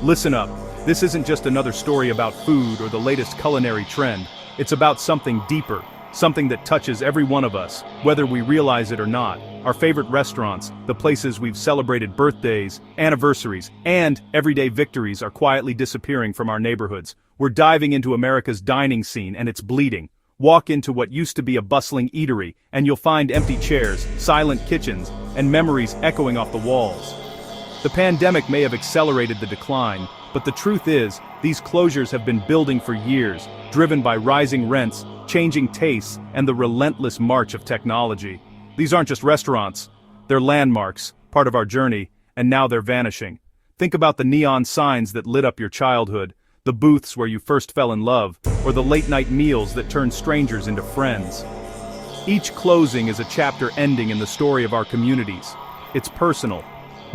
Listen up, this isn't just another story about food or the latest culinary trend. It's about something deeper, something that touches every one of us, whether we realize it or not. Our favorite restaurants, the places we've celebrated birthdays, anniversaries, and everyday victories are quietly disappearing from our neighborhoods. We're diving into America's dining scene and it's bleeding. Walk into what used to be a bustling eatery, and you'll find empty chairs, silent kitchens, and memories echoing off the walls. The pandemic may have accelerated the decline, but the truth is, these closures have been building for years, driven by rising rents, changing tastes, and the relentless march of technology. These aren't just restaurants, they're landmarks, part of our journey, and now they're vanishing. Think about the neon signs that lit up your childhood, the booths where you first fell in love, or the late-night meals that turned strangers into friends. Each closing is a chapter ending in the story of our communities. It's personal.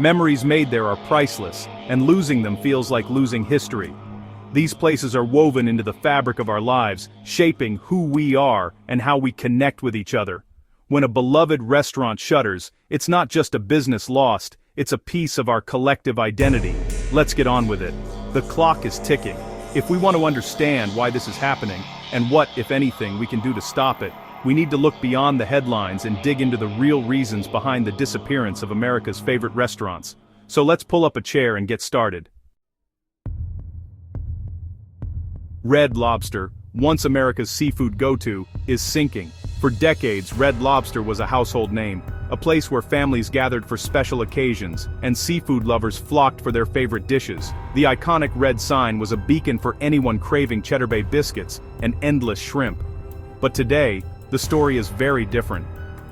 Memories made there are priceless, and losing them feels like losing history. These places are woven into the fabric of our lives, shaping who we are and how we connect with each other. When a beloved restaurant shutters, it's not just a business lost, it's a piece of our collective identity. Let's get on with it. The clock is ticking. If we want to understand why this is happening, and what, if anything, we can do to stop it, we need to look beyond the headlines and dig into the real reasons behind the disappearance of America's favorite restaurants. So let's pull up a chair and get started. Red Lobster, once America's seafood go-to, is sinking. For decades, Red Lobster was a household name, a place where families gathered for special occasions, and seafood lovers flocked for their favorite dishes. The iconic red sign was a beacon for anyone craving Cheddar Bay biscuits and endless shrimp. But today, the story is very different.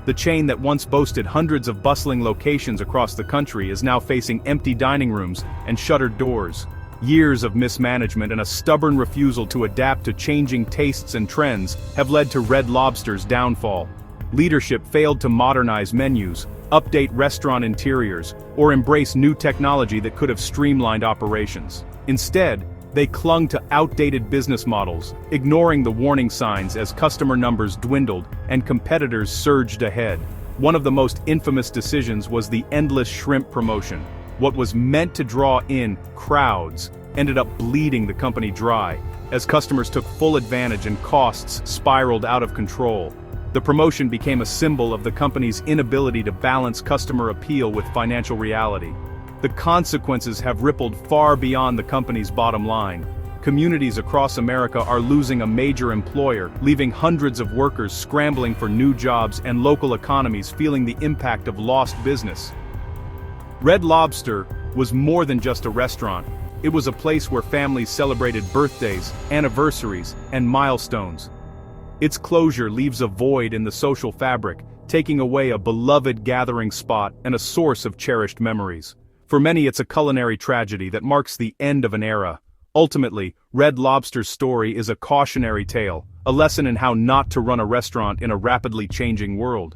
The chain that once boasted hundreds of bustling locations across the country is now facing empty dining rooms and shuttered doors. Years of mismanagement and a stubborn refusal to adapt to changing tastes and trends have led to Red Lobster's downfall. Leadership failed to modernize menus, update restaurant interiors, or embrace new technology that could have streamlined operations. Instead, they clung to outdated business models, ignoring the warning signs as customer numbers dwindled and competitors surged ahead. One of the most infamous decisions was the endless shrimp promotion. What was meant to draw in crowds ended up bleeding the company dry, as customers took full advantage and costs spiraled out of control. The promotion became a symbol of the company's inability to balance customer appeal with financial reality. The consequences have rippled far beyond the company's bottom line. Communities across America are losing a major employer, leaving hundreds of workers scrambling for new jobs and local economies feeling the impact of lost business. Red Lobster was more than just a restaurant. It was a place where families celebrated birthdays, anniversaries, and milestones. Its closure leaves a void in the social fabric, taking away a beloved gathering spot and a source of cherished memories. For many, it's a culinary tragedy that marks the end of an era. Ultimately, Red Lobster's story is a cautionary tale, a lesson in how not to run a restaurant in a rapidly changing world.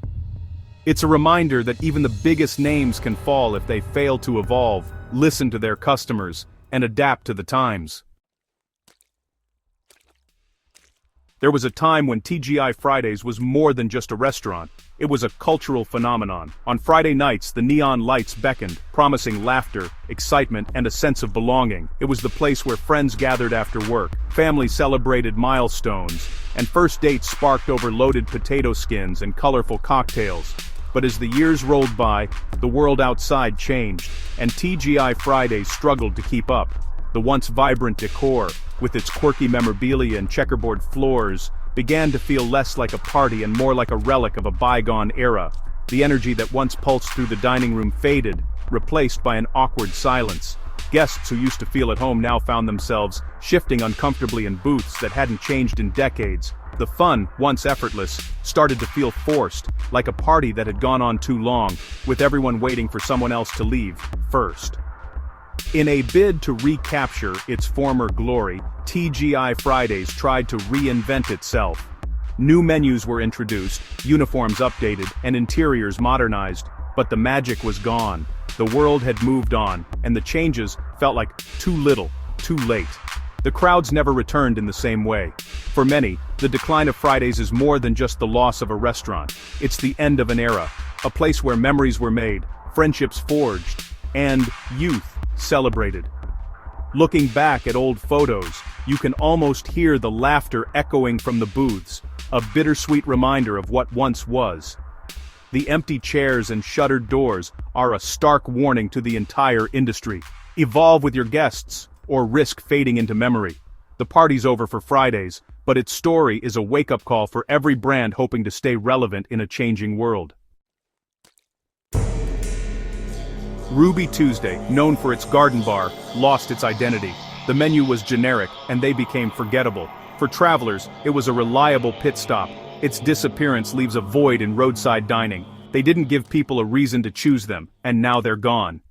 It's a reminder that even the biggest names can fall if they fail to evolve, listen to their customers, and adapt to the times. There was a time when TGI Fridays was more than just a restaurant. It was a cultural phenomenon. On Friday nights, the neon lights beckoned, promising laughter, excitement, and a sense of belonging. It was the place where friends gathered after work, families celebrated milestones, and first dates sparked over loaded potato skins and colorful cocktails. But as the years rolled by, the world outside changed, and TGI Fridays struggled to keep up. The once vibrant decor, with its quirky memorabilia and checkerboard floors, began to feel less like a party and more like a relic of a bygone era. The energy that once pulsed through the dining room faded, replaced by an awkward silence. Guests who used to feel at home now found themselves shifting uncomfortably in booths that hadn't changed in decades. The fun, once effortless, started to feel forced, like a party that had gone on too long, with everyone waiting for someone else to leave first. In a bid to recapture its former glory, TGI Fridays tried to reinvent itself. New menus were introduced, uniforms updated, and interiors modernized, but the magic was gone. The world had moved on, and the changes felt like too little, too late. The crowds never returned in the same way. For many, the decline of Fridays is more than just the loss of a restaurant. It's the end of an era, a place where memories were made, friendships forged, and youth celebrated. Looking back at old photos, you can almost hear the laughter echoing from the booths, a bittersweet reminder of what once was. The empty chairs and shuttered doors are a stark warning to the entire industry. Evolve with your guests, or risk fading into memory. The party's over for Fridays, but its story is a wake-up call for every brand hoping to stay relevant in a changing world. Ruby Tuesday, known for its garden bar, lost its identity. The menu was generic, and they became forgettable. For travelers, it was a reliable pit stop. Its disappearance leaves a void in roadside dining. They didn't give people a reason to choose them, and now they're gone.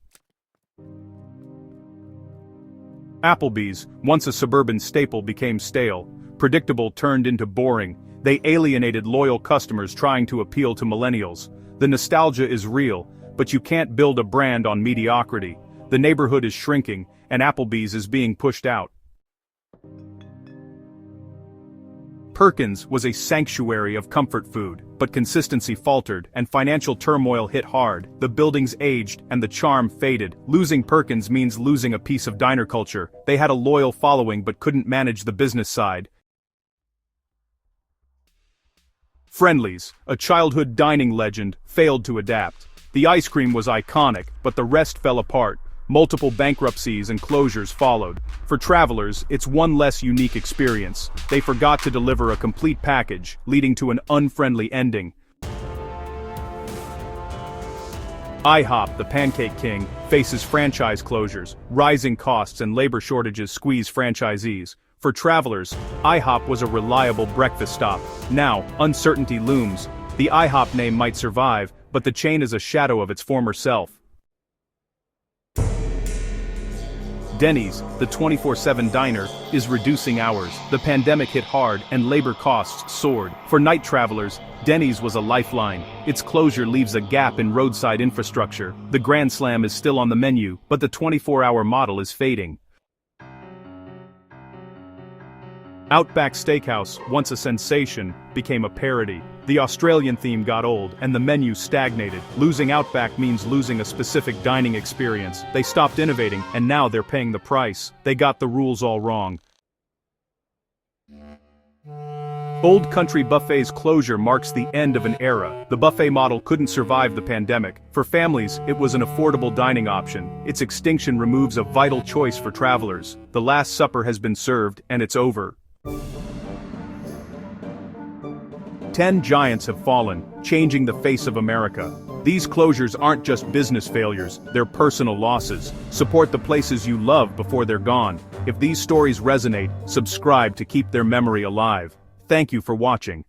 Applebee's, once a suburban staple, became stale. Predictable turned into boring. They alienated loyal customers trying to appeal to millennials. The nostalgia is real, but you can't build a brand on mediocrity. The neighborhood is shrinking, and Applebee's is being pushed out. Perkins was a sanctuary of comfort food, but consistency faltered and financial turmoil hit hard. The buildings aged and the charm faded. Losing Perkins means losing a piece of diner culture. They had a loyal following but couldn't manage the business side. Friendly's, a childhood dining legend, failed to adapt. The ice cream was iconic, but the rest fell apart. Multiple bankruptcies and closures followed. For travelers, it's one less unique experience. They forgot to deliver a complete package, leading to an unfriendly ending. IHOP, the Pancake King, faces franchise closures. Rising costs and labor shortages squeeze franchisees. For travelers, IHOP was a reliable breakfast stop. Now, uncertainty looms. The IHOP name might survive, but the chain is a shadow of its former self. Denny's, the 24/7 diner, is reducing hours. The pandemic hit hard and labor costs soared. For night travelers, Denny's was a lifeline. Its closure leaves a gap in roadside infrastructure. The Grand Slam is still on the menu, but the 24-hour model is fading. Outback Steakhouse, once a sensation, became a parody. The Australian theme got old, and the menu stagnated. Losing Outback means losing a specific dining experience. They stopped innovating, and now they're paying the price. They got the rules all wrong. Old Country Buffet's closure marks the end of an era. The buffet model couldn't survive the pandemic. For families, it was an affordable dining option. Its extinction removes a vital choice for travelers. The Last Supper has been served, and it's over. 10 giants have fallen, changing the face of America. These closures aren't just business failures, they're personal losses. Support the places you love before they're gone. If these stories resonate, subscribe to keep their memory alive. Thank you for watching.